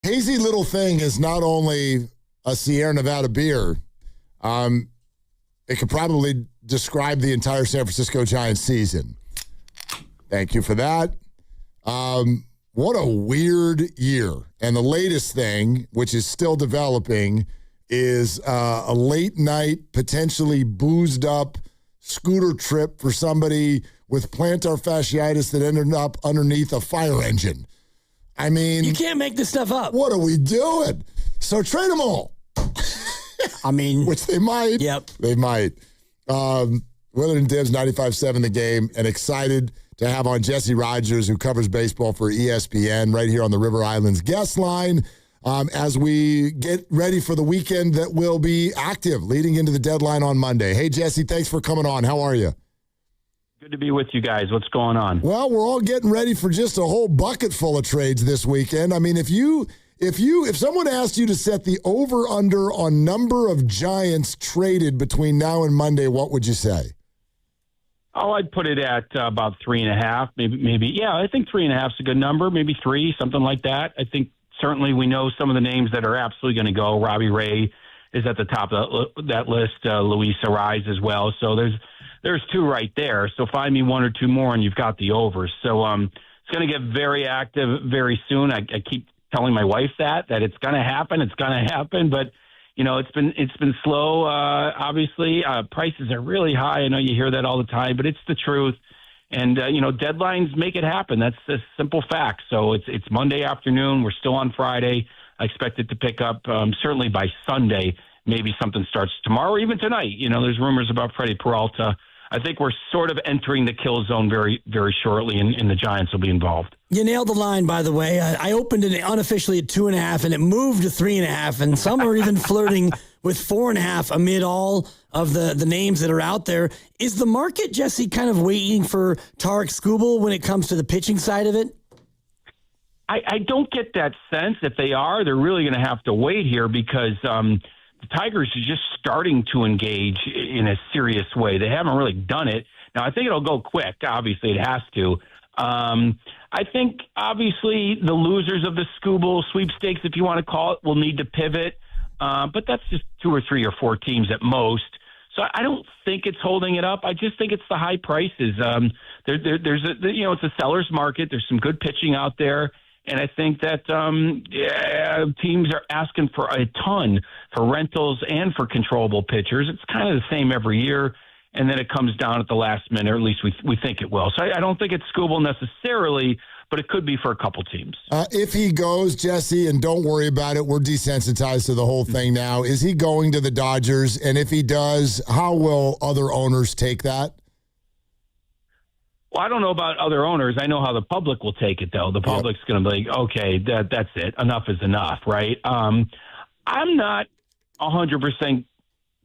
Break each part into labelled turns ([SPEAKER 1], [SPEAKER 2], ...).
[SPEAKER 1] Hazy Little Thing is not only a Sierra Nevada beer. It could probably describe the entire San Francisco Giants season. Thank you for that. What a weird year. And the latest thing, which is still developing, is a late night, potentially boozed up scooter trip for somebody with plantar fasciitis that ended up underneath a fire engine. I mean,
[SPEAKER 2] you can't make this stuff up.
[SPEAKER 1] What are we doing? So trade them all.
[SPEAKER 2] I mean,
[SPEAKER 1] which they might.
[SPEAKER 2] Yep.
[SPEAKER 1] They might. Willard and Dibs, 95.7 The Game, and excited to have on Jesse Rogers, who covers baseball for ESPN, right here on the River Islands guest line, as we get ready for the weekend that will be active leading into the deadline on Monday. Hey, Jesse, thanks for coming on. How are you?
[SPEAKER 3] Good to be with you guys. What's going on?
[SPEAKER 1] Well, we're all getting ready for just a whole bucket full of trades this weekend. I mean, if someone asked you to set the over-under on number of Giants traded between now and Monday, what would you say?
[SPEAKER 3] Oh, I'd put it at about 3.5, maybe. Yeah, I think 3.5 is a good number. Maybe 3, something like that. I think certainly we know some of the names that are absolutely going to go. Robbie Ray is at the top of that list. Luis Arraez as well. So there's 2 right there. So find me 1 or 2 more, and you've got the over. So it's going to get very active very soon. I keep telling my wife that it's going to happen. It's going to happen, but it's been slow. Obviously, prices are really high. I know you hear that all the time, but it's the truth. And deadlines make it happen. That's a simple fact. So it's Monday afternoon. We're still on Friday. I expect it to pick up certainly by Sunday. Maybe something starts tomorrow or even tonight. There's rumors about Freddie Peralta. I think we're sort of entering the kill zone very, very shortly, and the Giants will be involved.
[SPEAKER 2] You nailed the line, by the way. I opened it unofficially at 2.5, and it moved to 3.5, and some are even flirting with 4.5 amid all of the names that are out there. Is the market, Jesse, kind of waiting for Tarek Skubal when it comes to the pitching side of it?
[SPEAKER 3] I don't get that sense. If they are, they're really going to have to wait here because the Tigers are just starting to engage in a serious way. They haven't really done it. Now, I think it'll go quick. Obviously, it has to. I think, obviously, the losers of the Skubal sweepstakes, if you want to call it, will need to pivot. But that's just 2 or 3 or 4 teams at most. So I don't think it's holding it up. I just think it's the high prices. It's a seller's market. There's some good pitching out there. And I think that teams are asking for a ton for rentals and for controllable pitchers. It's kind of the same every year, and then it comes down at the last minute, or at least we think it will. So I don't think it's Skubal necessarily, but it could be for a couple teams.
[SPEAKER 1] If he goes, Jesse, and don't worry about it, we're desensitized to the whole thing now. Is he going to the Dodgers? And if he does, how will other owners take that?
[SPEAKER 3] Well, I don't know about other owners. I know how the public will take it, though. The public's going to be like, okay, that's it. Enough is enough, right? I'm not 100%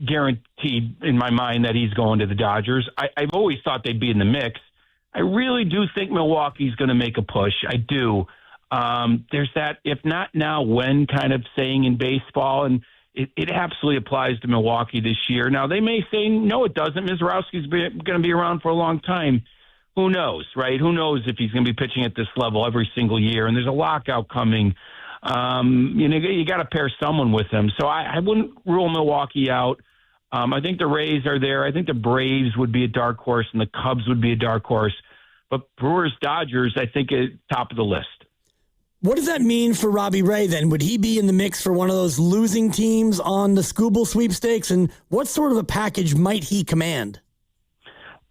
[SPEAKER 3] guaranteed in my mind that he's going to the Dodgers. I've always thought they'd be in the mix. I really do think Milwaukee's going to make a push. I do. There's that if not now, when kind of saying in baseball, and it absolutely applies to Milwaukee this year. Now, they may say, no, it doesn't. Mizorowski's going to be around for a long time. Who knows, right? Who knows if he's going to be pitching at this level every single year? And there's a lockout coming. You got to pair someone with him. So I wouldn't rule Milwaukee out. I think the Rays are there. I think the Braves would be a dark horse, and the Cubs would be a dark horse. But Brewers, Dodgers, I think, is top of the list.
[SPEAKER 2] What does that mean for Robbie Ray, then? Would he be in the mix for one of those losing teams on the Skubal sweepstakes? And what sort of a package might he command?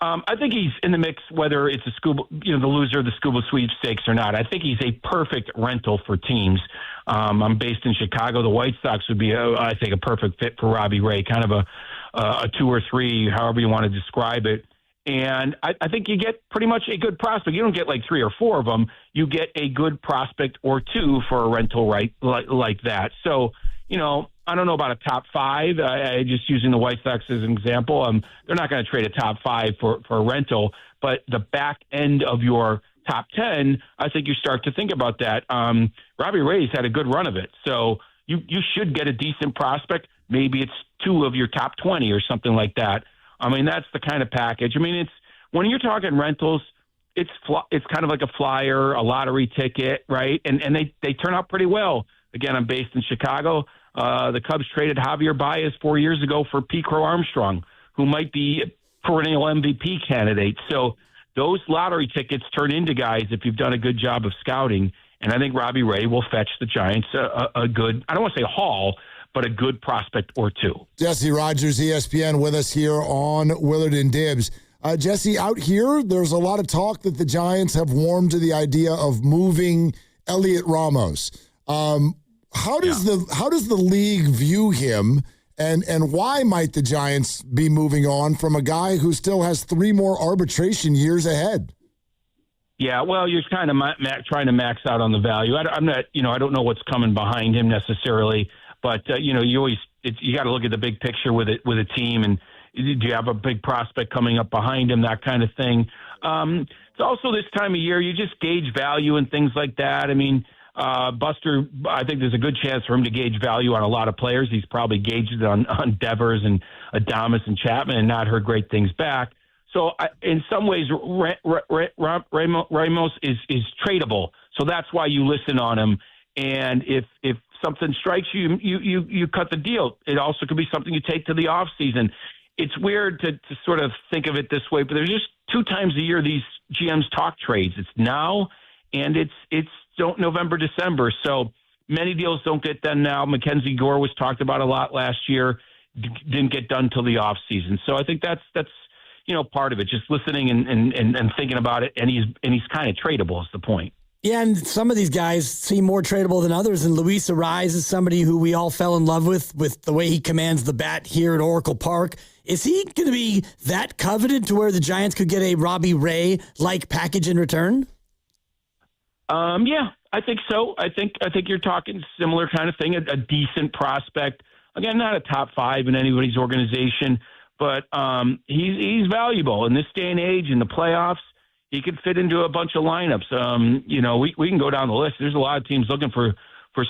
[SPEAKER 3] I think he's in the mix, whether it's a Skubal, the loser of the Skubal sweepstakes or not. I think he's a perfect rental for teams. I'm based in Chicago. The White Sox would be, I think, a perfect fit for Robbie Ray, kind of a 2 or 3, however you want to describe it. And I think you get pretty much a good prospect. You don't get like 3 or 4 of them. You get a good prospect or 2 for a rental right like that. So, I don't know about a top 5. Just using the White Sox as an example. They're not going to trade a top 5 for a rental, but the back end of your top 10, I think you start to think about that. Robbie Ray's had a good run of it. So you should get a decent prospect. Maybe it's 2 of your top 20 or something like that. I mean, that's the kind of package. I mean, it's when you're talking rentals, it's kind of like a flyer, a lottery ticket, right? And they turn out pretty well. again, I'm based in Chicago. The Cubs traded Javier Baez 4 years ago for Pete Crow Armstrong, who might be a perennial MVP candidate. So those lottery tickets turn into guys if you've done a good job of scouting. And I think Robbie Ray will fetch the Giants a good, I don't want to say haul, but a good prospect or two.
[SPEAKER 1] Jesse Rogers, ESPN, with us here on Willard and Dibs. Jesse, out here, there's a lot of talk that the Giants have warmed to the idea of moving Heliot Ramos. How does the league view him, and why might the Giants be moving on from a guy who still has 3 more arbitration years ahead?
[SPEAKER 3] Yeah, well, you're kind of trying to max out on the value. I'm not, I don't know what's coming behind him necessarily, but you got to look at the big picture with a team, and do you have a big prospect coming up behind him, that kind of thing. It's also this time of year, you just gauge value and things like that. I mean, Buster, I think there's a good chance for him to gauge value on a lot of players. He's probably gauged it on Devers and Adames and Chapman and not heard great things back. So in some ways, Ramos is tradable. So that's why you listen on him. And if something strikes you, you cut the deal. It also could be something you take to the off season. It's weird to sort of think of it this way, but there's just 2 times a year these GMs talk trades. It's now and it's November, December. So many deals don't get done now. Mackenzie Gore was talked about a lot last year, didn't get done till the off season. So I think that's part of it, just listening and thinking about it. And he's kind of tradable is the point.
[SPEAKER 2] Yeah, and some of these guys seem more tradable than others. And Luis Arraez is somebody who we all fell in love with the way he commands the bat here at Oracle Park. Is he going to be that coveted to where the Giants could get a Robbie Ray-like package in return?
[SPEAKER 3] Yeah, I think so. I think you're talking similar kind of thing, a decent prospect. Again, not a top 5 in anybody's organization, but he's valuable in this day and age in the playoffs. He could fit into a bunch of lineups. We can go down the list. There's a lot of teams looking for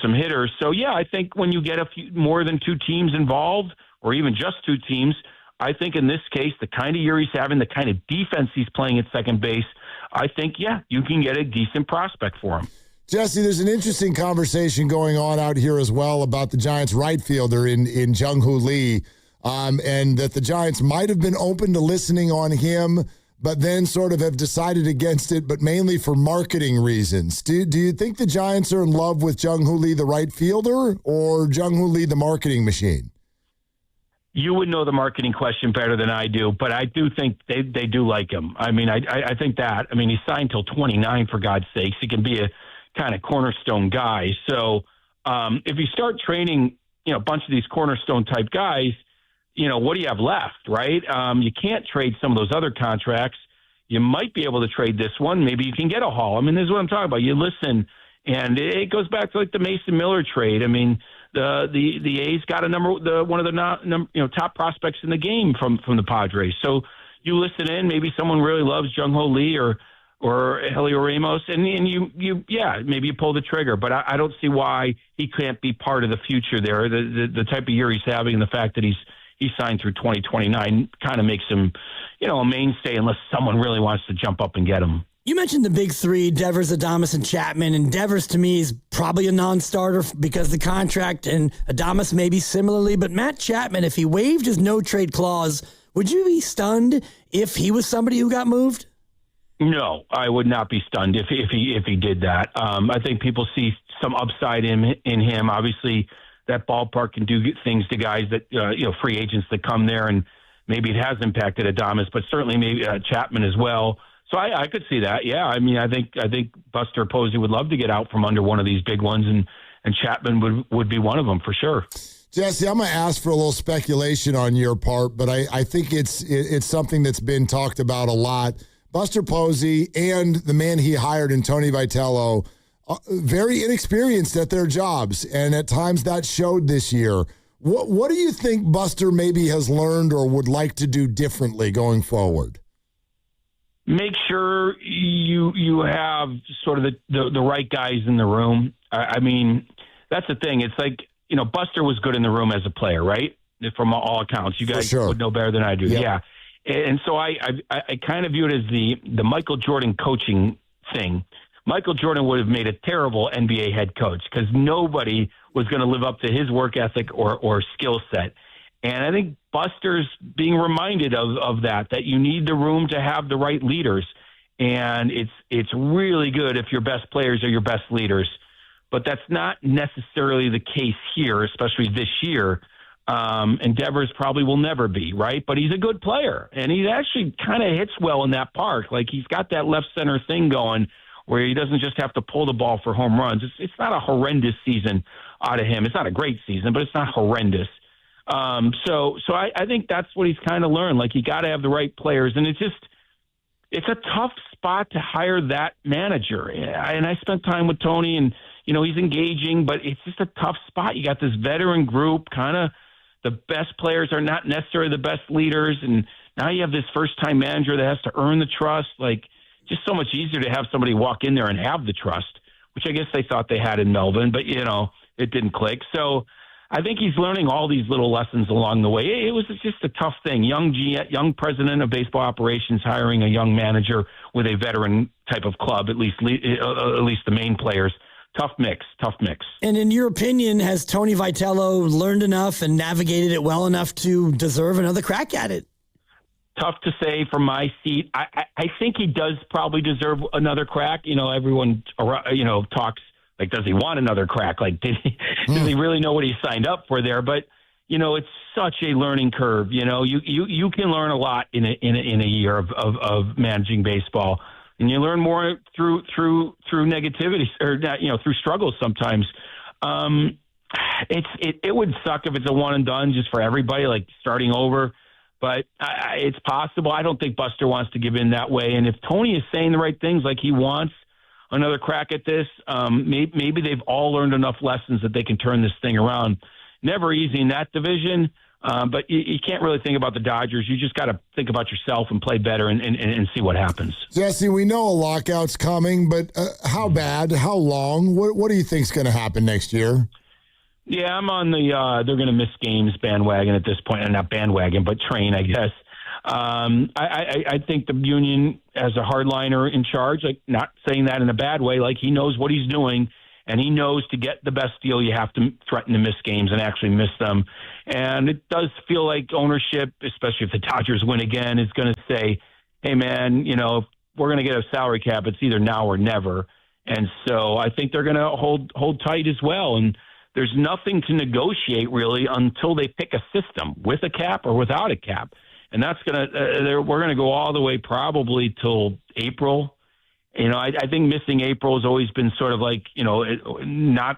[SPEAKER 3] some hitters. So, yeah, I think when you get a few more than 2 teams involved, or even just 2 teams, I think in this case, the kind of year he's having, the kind of defense he's playing at second base, I think, yeah, you can get a decent prospect for him.
[SPEAKER 1] Jesse, there's an interesting conversation going on out here as well about the Giants right fielder in Jung Hoo Lee, and that the Giants might have been open to listening on him, but then sort of have decided against it, but mainly for marketing reasons. Do you think the Giants are in love with Jung Hoo Lee, the right fielder, or Jung Hoo Lee, the marketing machine?
[SPEAKER 3] You would know the marketing question better than I do, but I do think they do like him. I mean, I think that. I mean, he's signed till 29, for God's sakes. He can be a kind of cornerstone guy. So if you start training, a bunch of these cornerstone type guys, what do you have left, right? You can't trade some of those other contracts. You might be able to trade this one. Maybe you can get a haul. I mean, this is what I'm talking about. You listen, and it goes back to like the Mason Miller trade. I mean, the A's got one of the top prospects in the game from the Padres. So you listen in. Maybe someone really loves Jung Hoo Lee or Heliot Ramos, and maybe you pull the trigger. But I don't see why he can't be part of the future there. The type of year he's having, and the fact that he's signed through 2029 kind of makes him, a mainstay unless someone really wants to jump up and get him.
[SPEAKER 2] You mentioned the big 3, Devers, Adames, and Chapman, and Devers to me is probably a non-starter because the contract, and Adames maybe similarly, but Matt Chapman, if he waived his no-trade clause, would you be stunned if he was somebody who got moved?
[SPEAKER 3] No, I would not be stunned if he did that. I think people see some upside in him. Obviously, that ballpark can do things to guys that free agents that come there, and maybe it has impacted Adames, but certainly maybe Chapman as well. So I could see that. Yeah, I mean, I think Buster Posey would love to get out from under one of these big ones, and Chapman would be one of them for sure.
[SPEAKER 1] Jesse, I'm going to ask for a little speculation on your part, but I think it's something that's been talked about a lot. Buster Posey and the man he hired in Tony Vitello, very inexperienced at their jobs, and at times that showed this year. What do you think Buster maybe has learned or would like to do differently going forward?
[SPEAKER 3] Make sure you have sort of the right guys in the room. I mean, that's the thing. It's like, Buster was good in the room as a player, right? From all accounts. You guys would know better than I do. Yep. Yeah. And so I kind of view it as the Michael Jordan coaching thing, Michael Jordan would have made a terrible NBA head coach because nobody was going to live up to his work ethic or skill set. And I think Buster's being reminded of that you need the room to have the right leaders. And it's really good if your best players are your best leaders. But that's not necessarily the case here, especially this year. And Devers probably will never be, right? But he's a good player. And he actually kind of hits well in that park. Like, he's got that left center thing going where he doesn't just have to pull the ball for home runs. It's not a horrendous season out of him. It's not a great season, but it's not horrendous. So I think that's what he's kind of learned. Like, you got to have the right players. And it's a tough spot to hire that manager. And I spent time with Tony, and, he's engaging, but it's just a tough spot. You got this veteran group, kind of the best players are not necessarily the best leaders. And now you have this first-time manager that has to earn the trust. Like, just so much easier to have somebody walk in there and have the trust, which I guess they thought they had in Melvin, but, it didn't click. So I think he's learning all these little lessons along the way. It was just a tough thing. Young president of baseball operations hiring a young manager with a veteran type of club, at least the main players. Tough mix.
[SPEAKER 2] And in your opinion, has Tony Vitello learned enough and navigated it well enough to deserve another crack at it?
[SPEAKER 3] Tough to say from my seat. I think he does probably deserve another crack. Everyone, talks like, does he want another crack? Like, does he really know what he signed up for there? But, it's such a learning curve. You can learn a lot in a year of managing baseball. And you learn more through negativity or through struggles sometimes. It would suck if it's a one and done just for everybody, like starting over. But it's possible. I don't think Buster wants to give in that way. And if Tony is saying the right things, like he wants another crack at this, maybe they've all learned enough lessons that they can turn this thing around. Never easy in that division. But you can't really think about the Dodgers. You just got to think about yourself and play better and see what happens.
[SPEAKER 1] Jesse, we know a lockout's coming, but how bad? How long? What do you think's going to happen next year?
[SPEAKER 3] Yeah, I'm on the they're going to miss games bandwagon at this point. Not bandwagon, but train, I guess. I think the union has a hardliner in charge. Like, not saying that in a bad way. Like, he knows what he's doing. And he knows to get the best deal, you have to threaten to miss games and actually miss them. And it does feel like ownership, especially if the Dodgers win again, is going to say, hey, man, if we're going to get a salary cap, it's either now or never. And so I think they're going to hold tight as well. And there's nothing to negotiate, really, until they pick a system with a cap or without a cap. And that's going to we're going to go all the way probably till April. I think missing April has always been sort of like, not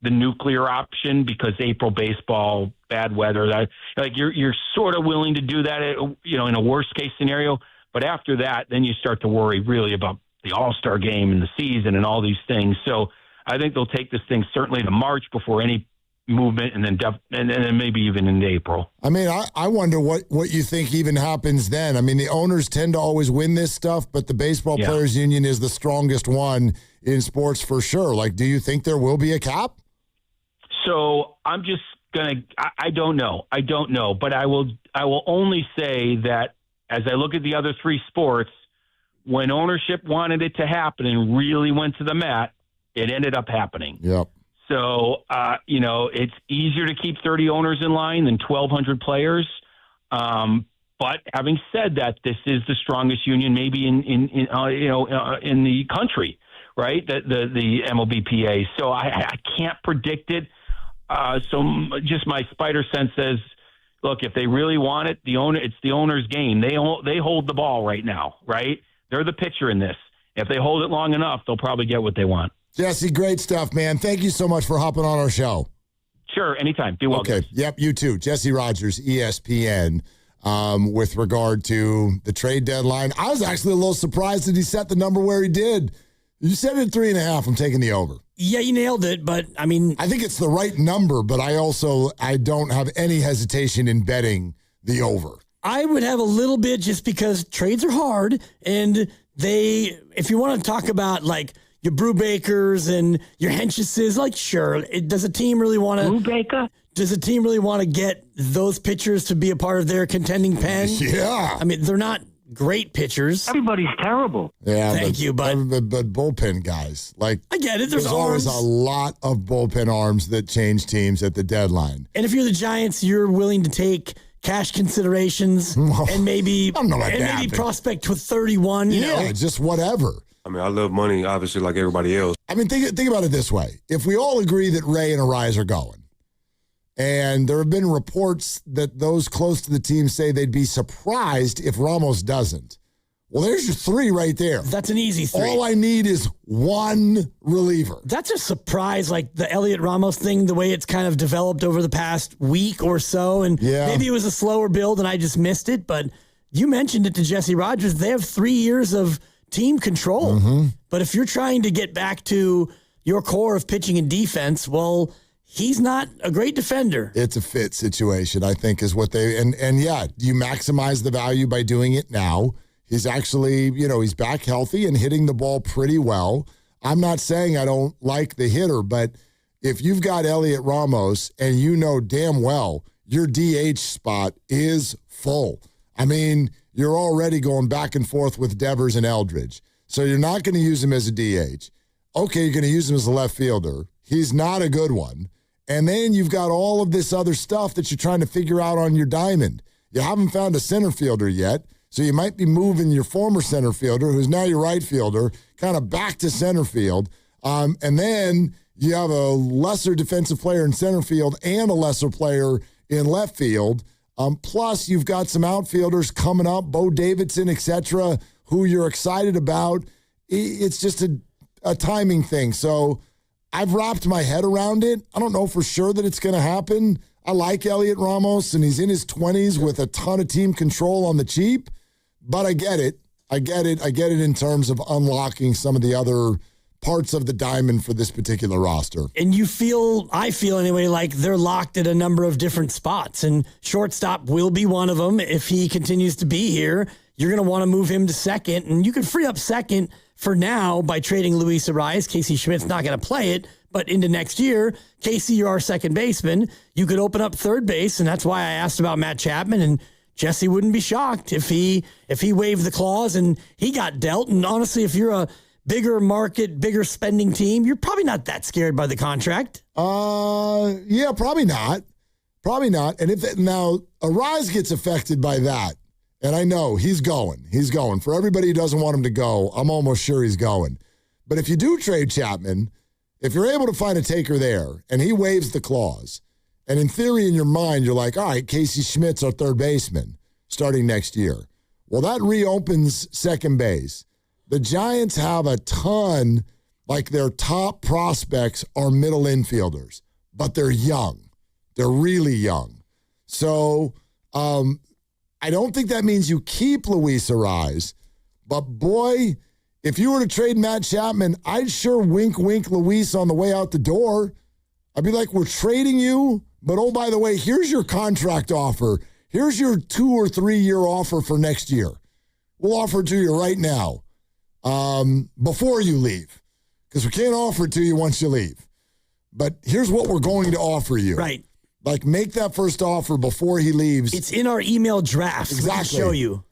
[SPEAKER 3] the nuclear option because April baseball, bad weather. You're sort of willing to do that, in a worst case scenario. But after that, then you start to worry really about the All-Star game and the season and all these things. So I think they'll take this thing certainly to March before any movement, and then maybe even in April.
[SPEAKER 1] I mean, I wonder what you think even happens then. I mean, the owners tend to always win this stuff, but the Baseball Players Union is the strongest one in sports for sure. Like, do you think there will be a cap?
[SPEAKER 3] So I'm just going to – I don't know. But I will only say that as I look at the other three sports, when ownership wanted it to happen and really went to the mat, it ended up happening.
[SPEAKER 1] Yep.
[SPEAKER 3] So, it's easier to keep 30 owners in line than 1,200 players. But having said that, this is the strongest union maybe in the country, right? The MLBPA. So I can't predict it. So just my spider sense says, look, if they really want it, it's the owner's game. They hold the ball right now, right? They're the pitcher in this. If they hold it long enough, they'll probably get what they want.
[SPEAKER 1] Jesse, great stuff, man. Thank you so much for hopping on our show.
[SPEAKER 3] Sure, anytime. Be well.
[SPEAKER 1] Okay.
[SPEAKER 3] Guys.
[SPEAKER 1] Yep, you too. Jesse Rogers, ESPN, with regard to the trade deadline. I was actually a little surprised that he set the number where he did. You said it at 3.5. I'm taking the over.
[SPEAKER 2] Yeah, you nailed it, but I mean,
[SPEAKER 1] I think it's the right number, but I don't have any hesitation in betting the over.
[SPEAKER 2] I would have a little bit just because trades are hard, and if you want to talk about like your Brubakers and your Henchesses, like, sure, does a team really want to?
[SPEAKER 3] Brubaker?
[SPEAKER 2] Does a team really want to get those pitchers to be a part of their contending pen?
[SPEAKER 1] Yeah.
[SPEAKER 2] I mean, they're not great pitchers.
[SPEAKER 4] Everybody's terrible.
[SPEAKER 1] Yeah,
[SPEAKER 2] Thank you, but
[SPEAKER 1] bullpen guys, like
[SPEAKER 2] I get it. There's
[SPEAKER 1] always
[SPEAKER 2] arms.
[SPEAKER 1] a lot of bullpen arms that change teams at the deadline.
[SPEAKER 2] And if you're the Giants, you're willing to take cash considerations and maybe prospect with 31. You know?
[SPEAKER 1] Just whatever.
[SPEAKER 5] I mean, I love money, obviously, like everybody else.
[SPEAKER 1] I mean, think about it this way. If we all agree that Ray and Arraez are going, and there have been reports that those close to the team say they'd be surprised if Ramos doesn't. Well, there's your three right there.
[SPEAKER 2] That's an easy three.
[SPEAKER 1] All I need is one reliever.
[SPEAKER 2] That's a surprise, like the Heliot Ramos thing, the way it's kind of developed over the past week or so. And maybe it was a slower build and I just missed it. But you mentioned it to Jesse Rogers. They have 3 years of team control.
[SPEAKER 1] Mm-hmm.
[SPEAKER 2] But if you're trying to get back to your core of pitching and defense, well, he's not a great defender.
[SPEAKER 1] It's a fit situation, I think, is what they and you maximize the value by doing it now. He's actually, he's back healthy and hitting the ball pretty well. I'm not saying I don't like the hitter, but if you've got Heliot Ramos and you know damn well your DH spot is full. I mean, you're already going back and forth with Devers and Eldridge. So you're not going to use him as a DH. Okay, you're going to use him as a left fielder. He's not a good one. And then you've got all of this other stuff that you're trying to figure out on your diamond. You haven't found a center fielder yet, so you might be moving your former center fielder, who's now your right fielder, kind of back to center field. And then you have a lesser defensive player in center field and a lesser player in left field. Plus, you've got some outfielders coming up, Bo Davidson, etc., who you're excited about. It's just a timing thing. So I've wrapped my head around it. I don't know for sure that it's going to happen. I like Heliot Ramos, and he's in his 20s with a ton of team control on the cheap. But I get it. I get it in terms of unlocking some of the other parts of the diamond for this particular roster.
[SPEAKER 2] And I feel anyway, like they're locked at a number of different spots, and shortstop will be one of them. If he continues to be here, you're going to want to move him to second, and you can free up second for now by trading Luis Arraez. Casey Schmidt's not going to play it, but into next year, Casey, you're our second baseman. You could open up third base, and that's why I asked about Matt Chapman, and Jesse wouldn't be shocked if he waved the clause and he got dealt. And honestly, if you're a bigger market, bigger spending team, you're probably not that scared by the contract.
[SPEAKER 1] Yeah, probably not. Probably not. And now Arraez gets affected by that, and I know he's going. For everybody who doesn't want him to go, I'm almost sure he's going. But if you do trade Chapman, if you're able to find a taker there and he waives the clause, and in theory, in your mind, you're like, all right, Casey Schmidt's our third baseman starting next year. Well, that reopens second base. The Giants have a ton, like their top prospects are middle infielders, but they're young. They're really young. So I don't think that means you keep Luis Arraez, but boy, if you were to trade Matt Chapman, I'd sure wink Luis on the way out the door. I'd be like, we're trading you, but oh, by the way, here's your contract offer. Here's your 2 or 3 year offer for next year. We'll offer it to you right now before you leave, because we can't offer it to you once you leave. But here's what we're going to offer you.
[SPEAKER 2] Right.
[SPEAKER 1] Like, make that first offer before he leaves.
[SPEAKER 2] It's in our email draft.
[SPEAKER 1] Exactly.
[SPEAKER 2] We can show you.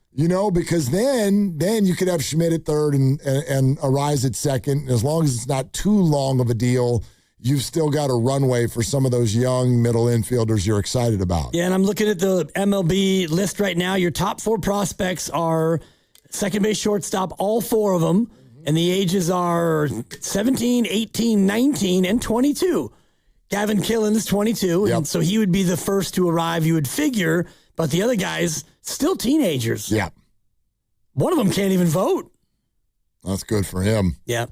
[SPEAKER 1] Because then you could have Schmidt at third and Arraez at second. As long as it's not too long of a deal, you've still got a runway for some of those young middle infielders you're excited about.
[SPEAKER 2] Yeah, and I'm looking at the MLB list right now. Your top 4 prospects are second base, shortstop, all 4 of them. And the ages are 17, 18, 19, and 22. Gavin Killen is 22, and so he would be the first to arrive, you would figure. But the other guys, still teenagers.
[SPEAKER 1] Yeah.
[SPEAKER 2] One of them can't even vote.
[SPEAKER 1] That's good for him.
[SPEAKER 2] Yeah.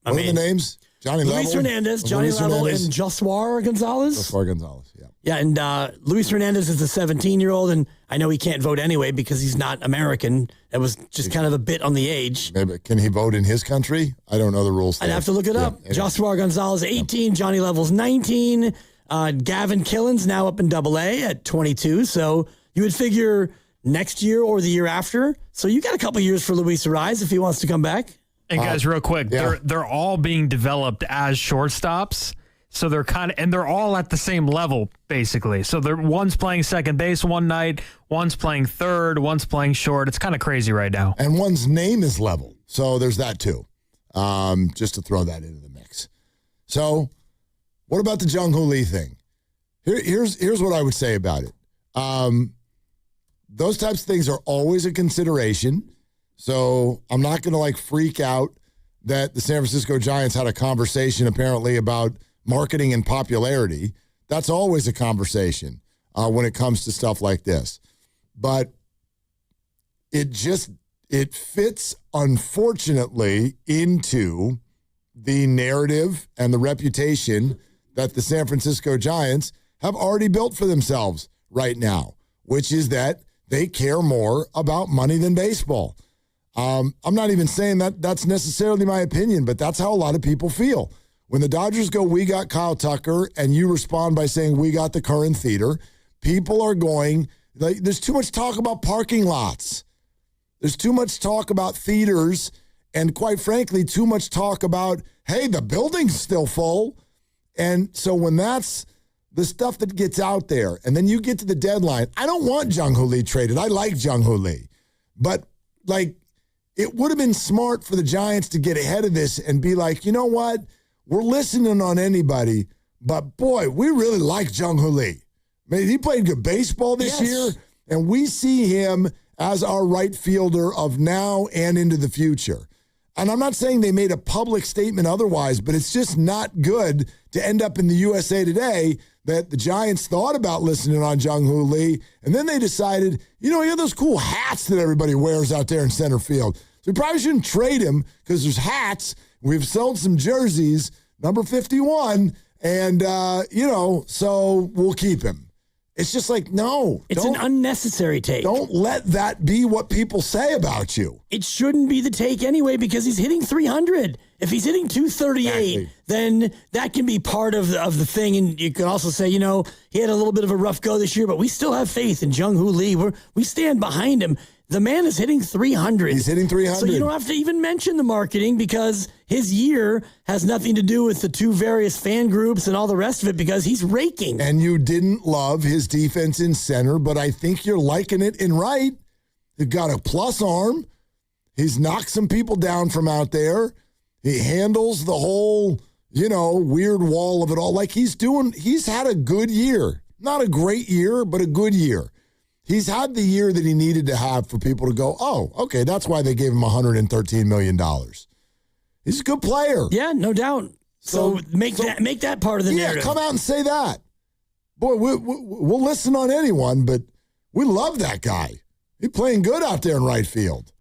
[SPEAKER 1] What are the names? Johnny
[SPEAKER 2] Luis
[SPEAKER 1] Level?
[SPEAKER 2] Hernandez, Johnny Level, and Josuar Gonzalez.
[SPEAKER 1] Josuar Gonzalez, yeah.
[SPEAKER 2] Yeah, and Luis Hernandez is a 17-year-old, and I know he can't vote anyway because he's not American. That was just kind of a bit on the age.
[SPEAKER 1] Maybe can he vote in his country? I don't know the rules.
[SPEAKER 2] I'd have to look it up. Anyway. Josuar Gonzalez, 18. Johnny Level's 19. Gavin Killen's now up in AA at 22. So you would figure next year or the year after. So you got a couple years for Luis Arraez if he wants to come back.
[SPEAKER 6] And guys, real quick, they're all being developed as shortstops.
[SPEAKER 4] So they're all at the same level, basically. So one's playing second base one night, one's playing third, one's playing short. It's kind of crazy right now.
[SPEAKER 1] And one's name is level. So there's that too. Just to throw that into the mix. So what about the Jung Hoo Lee thing? Here's what I would say about it. Those types of things are always a consideration. So I'm not going to freak out that the San Francisco Giants had a conversation apparently about marketing and popularity. That's always a conversation when it comes to stuff like this. But it fits, unfortunately, into the narrative and the reputation that the San Francisco Giants have already built for themselves right now, which is that they care more about money than baseball. I'm not even saying that that's necessarily my opinion, but that's how a lot of people feel. When the Dodgers go, we got Kyle Tucker, and you respond by saying, we got the current theater, people are going, there's too much talk about parking lots. There's too much talk about theaters, and quite frankly, too much talk about, hey, the building's still full. And so when that's the stuff that gets out there, and then you get to the deadline, I don't want Jung Hoo Lee traded. I like Jung Hoo Lee. But, it would have been smart for the Giants to get ahead of this and be like, you know what? We're listening on anybody, but boy, we really like Jung Hoo Lee. I mean, he played good baseball this year, and we see him as our right fielder of now and into the future. And I'm not saying they made a public statement otherwise, but it's just not good to end up in the USA Today that the Giants thought about listening on Jung Hoo Lee, and then they decided, he had those cool hats that everybody wears out there in center field. So we probably shouldn't trade him because there's hats. We've sold some jerseys, number 51, and, so we'll keep him. It's just no.
[SPEAKER 2] It's an unnecessary take.
[SPEAKER 1] Don't let that be what people say about you.
[SPEAKER 2] It shouldn't be the take anyway because he's hitting 300. If he's hitting 238, then that can be part of the thing. And you can also say, he had a little bit of a rough go this year, but we still have faith in Jung Hoo Lee. We stand behind him. The man is hitting 300.
[SPEAKER 1] He's hitting 300.
[SPEAKER 2] So you don't have to even mention the marketing because his year has nothing to do with the two various fan groups and all the rest of it because he's raking.
[SPEAKER 1] And you didn't love his defense in center, but I think you're liking it in right. He's got a plus arm. He's knocked some people down from out there. He handles the whole, weird wall of it all. He's had a good year. Not a great year, but a good year. He's had the year that he needed to have for people to go, oh, okay, that's why they gave him $113 million. He's a good player.
[SPEAKER 2] Yeah, no doubt. So make that part of the narrative.
[SPEAKER 1] Yeah, come out and say that. Boy, we'll listen on anyone, but we love that guy. He's playing good out there in right field.